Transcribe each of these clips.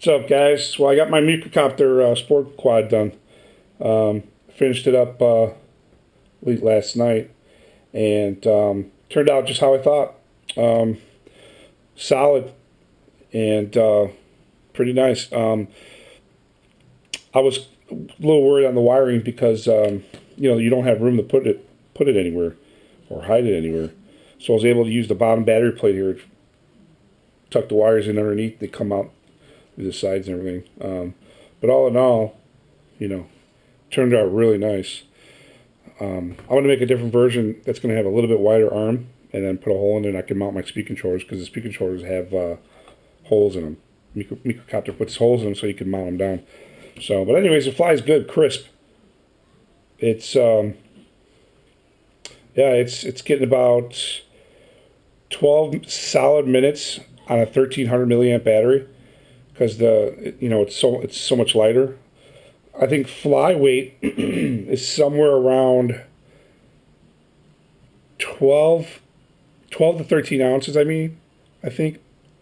What's up, guys? Well, I got my Mikrokopter Sport Quad done. Finished it up late last night, and turned out just how I thought. Solid and pretty nice. I was a little worried on the wiring because you don't have room to put it anywhere or hide it anywhere. So I was able to use the bottom battery plate here, tuck the wires in underneath. They come out through the sides and everything. But all in all, turned out really nice. I want to make a different version that's going to have a little bit wider arm, and then put a hole in it, and I can mount my speed controllers, because the speed controllers have holes in them. Mikrokopter puts holes in them so you can mount them down. So, but anyways, it flies good, crisp. It's it's getting about 12 solid minutes on a 1300 milliamp battery, because it's so much lighter. I think fly weight is somewhere around 12 to 13 ounces. I think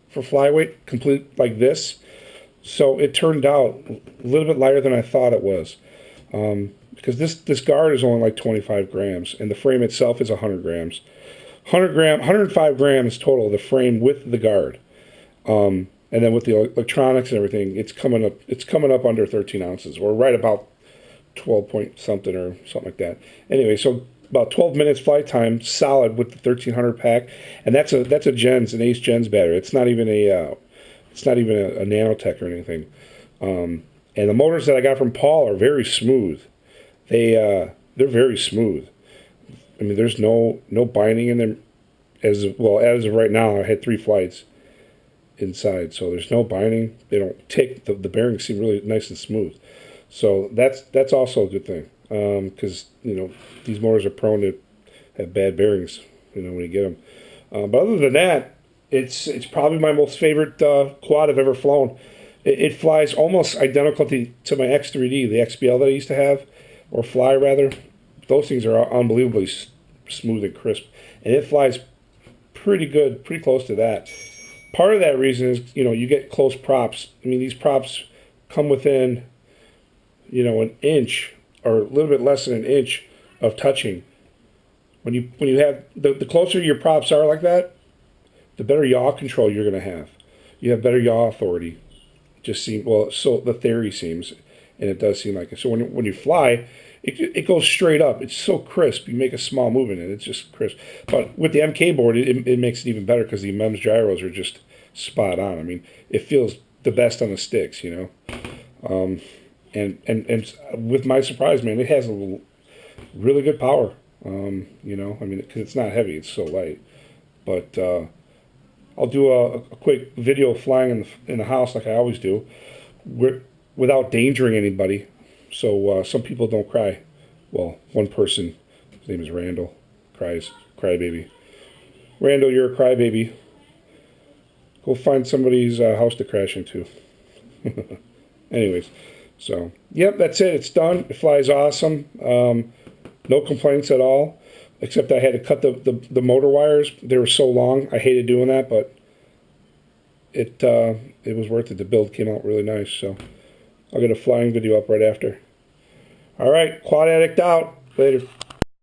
for fly weight, complete like this. So it turned out a little bit lighter than I thought it was, because this guard is only like 25 grams, and the frame itself is 100 grams. 105 grams total, the frame with the guard. And then with the electronics and everything, it's coming up under 13 ounces, or right about 12 point something or something like that. Anyway, so about 12 minutes flight time, solid with the 1300 pack, and that's an Ace Gens battery. It's not even a nanotech or anything. And the motors that I got from Paul are very smooth. They're very smooth. There's no binding in them. As of right now, I had 3 flights inside, so there's no binding. They don't tick. The bearings seem really nice and smooth. So that's also a good thing, because these motors are prone to have bad bearings when you get them. But other than that, it's probably my most favorite quad I've ever flown. It flies almost identical to my X3D, the XBL that I used to have, or Fly rather. Those things are unbelievably smooth and crisp, and it flies pretty good, pretty close to that. Part of that reason is, you get close props. These props come within, an inch or a little bit less than an inch of touching. When you have the closer your props are like that, the better yaw control you're going to have. You have better yaw authority. So the theory seems, and it does seem like it. So when you fly, it goes straight up. It's so crisp. You make a small movement and it's just crisp. But with the MK board, it makes it even better, because the MEMS gyros are just spot on. It feels the best on the sticks, And with my surprise, man, it has a really good power. Because it's not heavy, it's so light. But I'll do a quick video flying in the house like I always do, without endangering anybody. So some people don't cry. Well, one person, his name is Randall, crybaby. Randall, you're a crybaby. Go find somebody's house to crash into. Anyways, so yep, that's it. It's done. It flies awesome. No complaints at all, except I had to cut the motor wires. They were so long. I hated doing that, but it was worth it. The build came out really nice. So I'll get a flying video up right after. All right, Quad Addict out. Later.